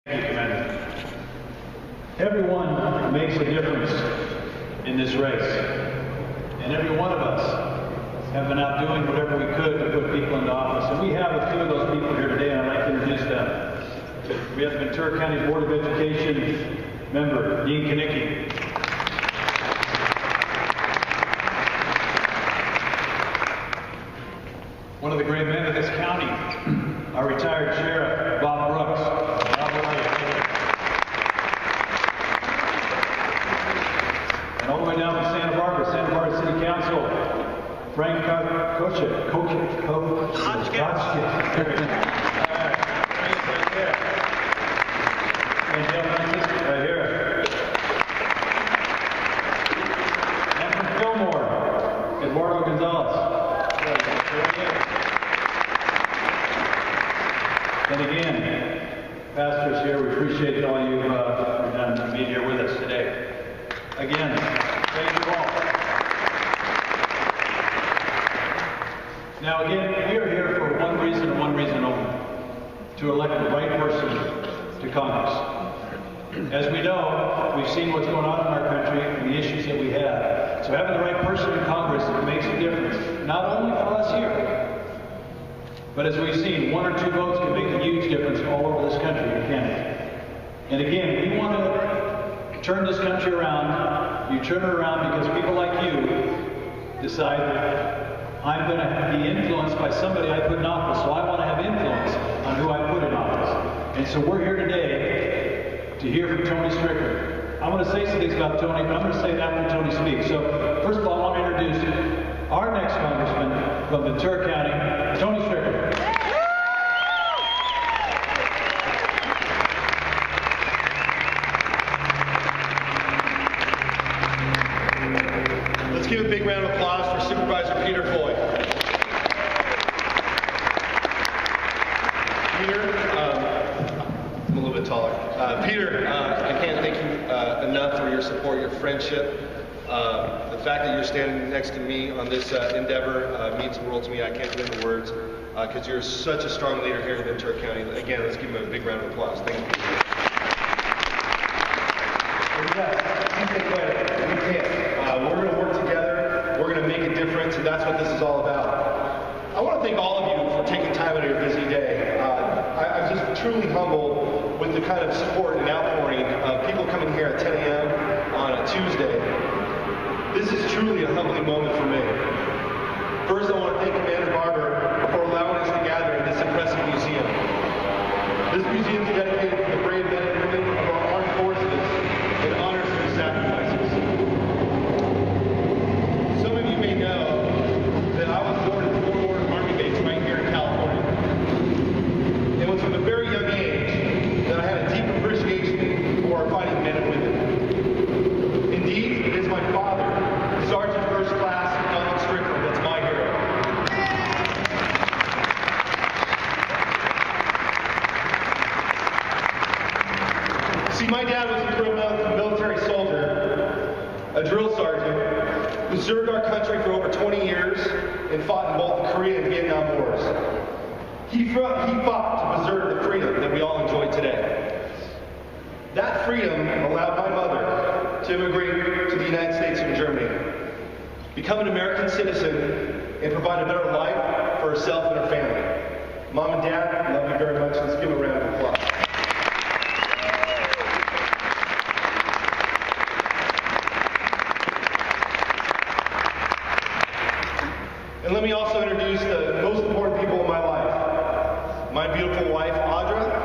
Thank you, Commander. Everyone makes a difference in this race, and every one of us have been out doing whatever we could to put people into office. And we have a few of those people here today, and I'd like to introduce them. We have the Ventura County Board of Education member, Dean Kinnicky. One of the great men of this county, our retired sheriff, Bob Brooks. Bob, how are you? And all the way down from Santa Barbara City Council, Frank Kochik. There we go. All right, Frank's right there. And Jeff Francis, right here. And from Fillmore, Eduardo Gonzalez. Right there. And again, pastors here, we appreciate all you've done to be here with us today. Again, thank you all. Now again, we are here for one reason and one reason only, to elect the right person to Congress. As we know, we've seen what's going on in our country and the issues that we have. So having the right person in Congress makes a difference, not only for us here, but as we've seen, one or two votes can make a huge difference all over this country, can't it? And again, we want to turn this country around. You turn it around because people like you decide that I'm going to be influenced by somebody I put in office, so I want to have influence on who I put in office. And so we're here today to hear from Tony Strickland. I want to say some things about Tony, but I'm going to say that after Tony speaks. So first of all, I want to introduce our next congressman from Ventura County, Tony Strickland. Let's give a big round of applause for Supervisor Peter Foy. Peter, I'm a little bit taller. Peter, I can't thank you enough for your support, your friendship. The fact that you're standing next to me on this endeavor means the world to me. I can't put into words because you're such a strong leader here in Ventura County. Again, let's give him a big round of applause. Thank you. We're going to work together. We're going to make a difference, and that's what this is all about. I want to thank all of you for taking time out of your busy day. I'm just truly humbled with the kind of support and outpouring of people coming here at 10 a.m. on a Tuesday. This is truly a humbling moment for me. First, I want to thank Commander Barber for allowing us to gather in this impressive museum. This museum is dedicated to the brave men and women of our armed forces and honors their sacrifices. Some of you may know that I was born in Fort Worth Army Base right here in California. It was from a very young age that I had a deep appreciation for our fighting men and women. Indeed, it is my father, Sergeant First Class Donald Strickland, that's my hero. See, my dad was a career military soldier, a drill sergeant, who served our country for over 20 years and fought in both the Korean and Vietnam Wars. He fought to preserve the freedom that we all enjoy today. That freedom allowed my mother to immigrate to the United States from Germany, become an American citizen, and provide a better life for herself and her family. Mom and Dad, I love you very much. Let's give a round of applause. And let me also introduce the most important people in my life. My beautiful wife, Audra.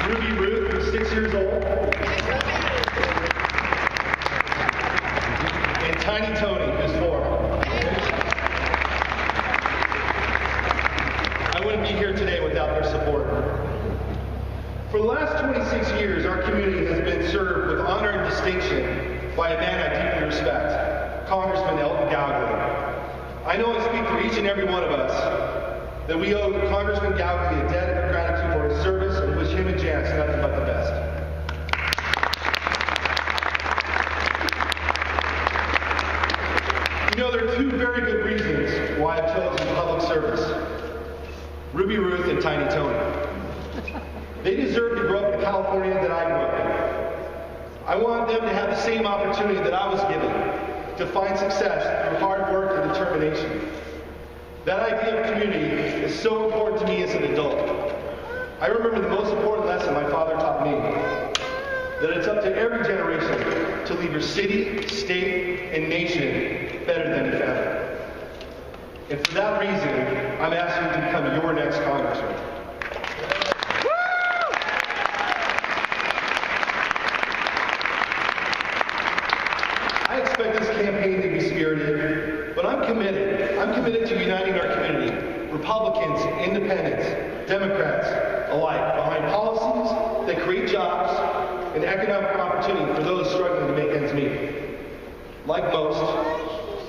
Ruby Ruth, who's 6 years old. And Tiny Tony, who's 4. I wouldn't be here today without their support. For the last 26 years, our community has been served with honor and distinction by a man I deeply respect, Congressman Elton Gowgley. I know I speak for each and every one of us that we owe Congressman Gowgley a debt of gratitude for his service and wish him and Janice nothing but the best. You know, there are two very good reasons why I've chosen public service. Ruby Ruth and Tiny Tony. They deserve to grow up in the California that I grew up in. I want them to have the same opportunity that I was given to find success through hard work and determination. That idea of community is so important to me as an adult. I remember the most important lesson my father taught me, that it's up to every generation to leave your city, state, and nation better than you found it. And for that reason, I'm asking you to become your next congressman. I expect this campaign to be spirited, but I'm committed. I'm committed to uniting our community, Republicans, Independents, Democrats alike, behind policies that create jobs and economic opportunity for those struggling to make ends meet. Like most,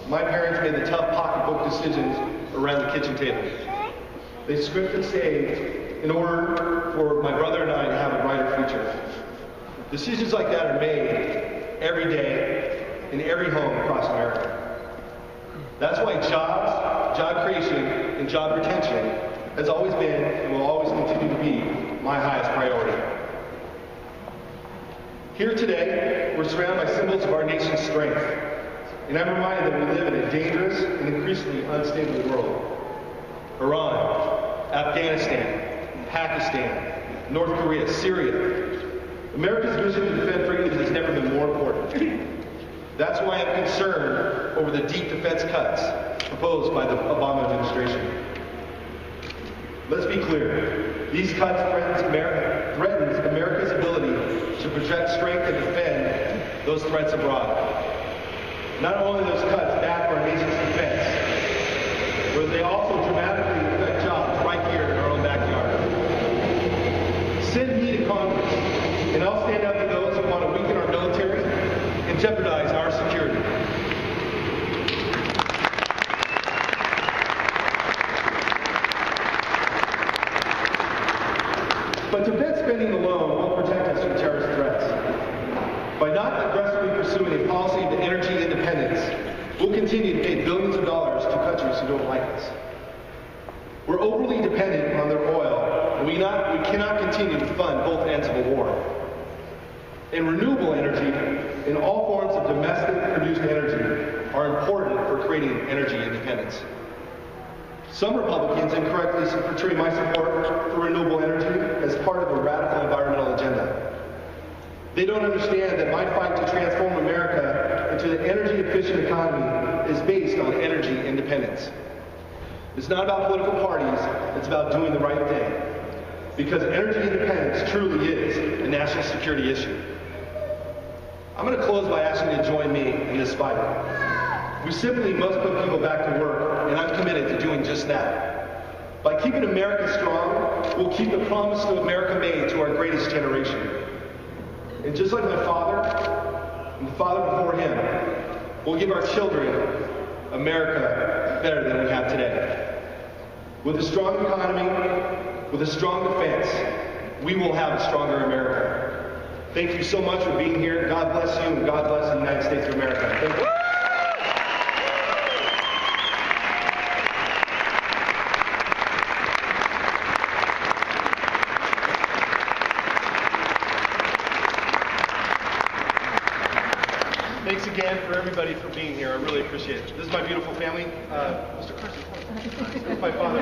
my parents made the tough pocketbook decisions around the kitchen table. They scripted and saved in order for my brother and I to have a brighter future. Decisions like that are made every day in every home across America. That's why jobs, job creation, and job retention has always been and will always continue to be my highest priority. Here today, we're surrounded by symbols of our nation's strength, and I'm reminded that we live in a dangerous and increasingly unstable world. Iran, Afghanistan, Pakistan, North Korea, Syria. America's vision to defend freedom has never been more important. That's why I'm concerned over the deep defense cuts proposed by the Obama administration. Let's be clear. These cuts threatens America's ability to project strength and defend those threats abroad. Not only those cuts back our nation's defense, but they also dramatically affect jobs right here in our own backyard. Send me to Congress, and I'll stand up to those who want to weaken our military and jeopardize our security. But defense spending alone won't protect us from terrorist threats. By not aggressively pursuing a policy of energy independence, we'll continue to pay billions of dollars to countries who don't like us. We're overly dependent on their oil, and we cannot continue to fund both ends of a war. And renewable energy and all forms of domestic produced energy are important for creating energy independence. Some Republicans incorrectly portray my support for renewable energy as part of a radical environmental agenda. They don't understand that my fight to transform America into an energy-efficient economy is based on energy independence. It's not about political parties, it's about doing the right thing. Because energy independence truly is a national security issue. I'm going to close by asking you to join me in this fight. We simply must put people back to work, and I'm committed to doing just that. By keeping America strong, we'll keep the promise to America made to our greatest generation. And just like my father, and the father before him, we'll give our children America better than we have today. With a strong economy, with a strong defense, we will have a stronger America. Thank you so much for being here. God bless you, and God bless the United States of America. Thank you. Thanks again for everybody for being here. I really appreciate it. This is my beautiful family. Mr. Carson, this is my father.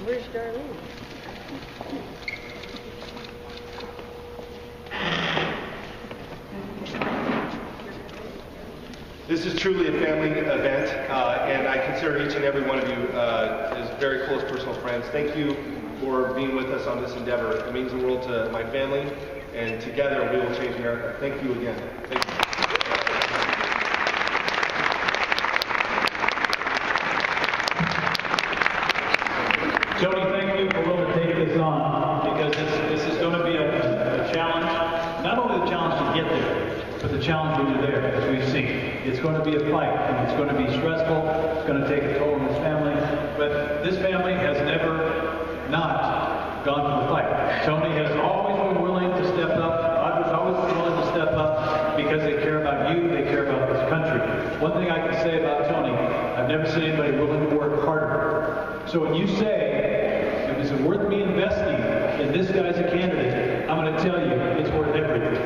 Where's Darlene? This is truly a family event, and I consider each and every one of you as very close personal friends. Thank you for being with us on this endeavor. It means the world to my family, and together we will change America. Thank you again. Thank you. Tony, thank you for willing to take this on, because this is going to be a challenge. Not only the challenge to get there, but the challenge when you're there, as we've seen. It's going to be a fight, and it's going to be stressful. It's going to take a toll on this family. But this family has never not gone to the fight. Tony has always been willing to step up. I was always been willing to step up because they care about you, they care about this country. So when you say, is it worth me investing in this guy's a candidate, I'm going to tell you, it's worth everything.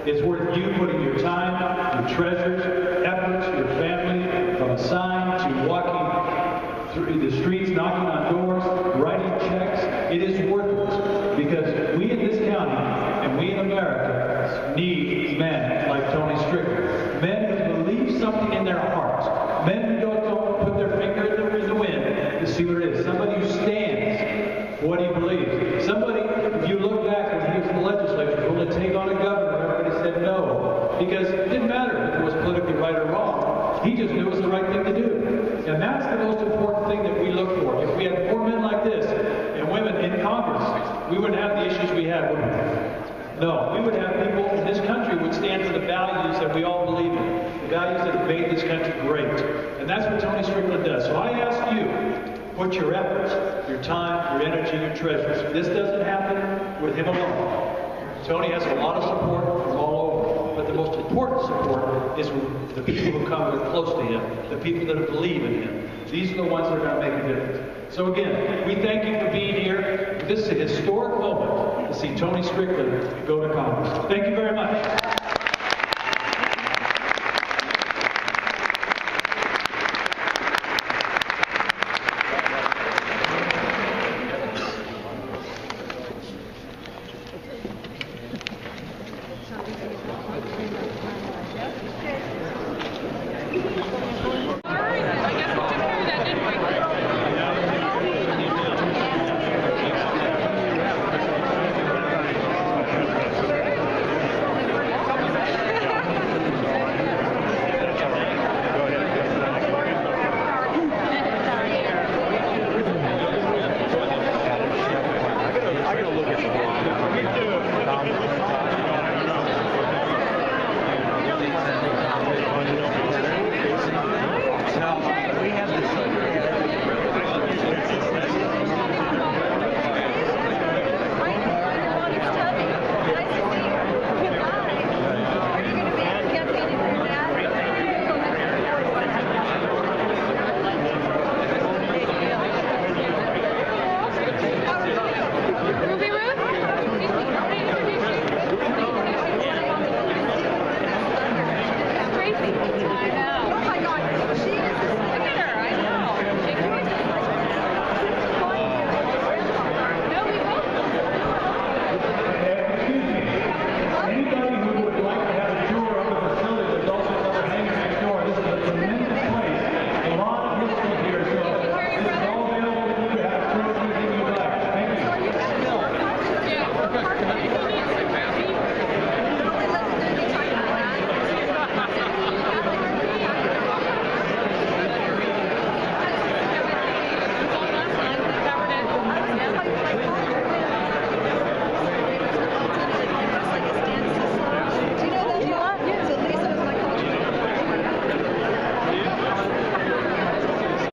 It's worth you putting your time, your treasures, efforts, your family, from a sign to walking through the streets, knocking on doors, writing checks. It is worth it because we in this county and we in America need men like Tony Strickland. Men who believe something in their hearts. Men who don't put their finger in the wind to see what it is. Somebody who stands for what he believes. Somebody, if you look back when he was in the legislature, willing to take on a governor, everybody said no. Because it didn't matter if it was politically right or wrong. He just knew it was the right thing to do. And that's the most important thing that we look for. If we had more men like this and women in Congress, we wouldn't have the issues we have, would we? No, we would have people in this country who would stand for the values that we all believe in. The values that have made this country great. And that's what Tony Strickland does. So I ask you, put your efforts, your time, your energy, your treasures. This doesn't happen with him alone. Tony has a lot of support from all over. But the most important support is with the people who come that are close to him, the people that believe in him. These are the ones that are going to make a difference. So again, we thank you for being here. This is a historic moment to see Tony Strickland go to Congress. Thank you very much.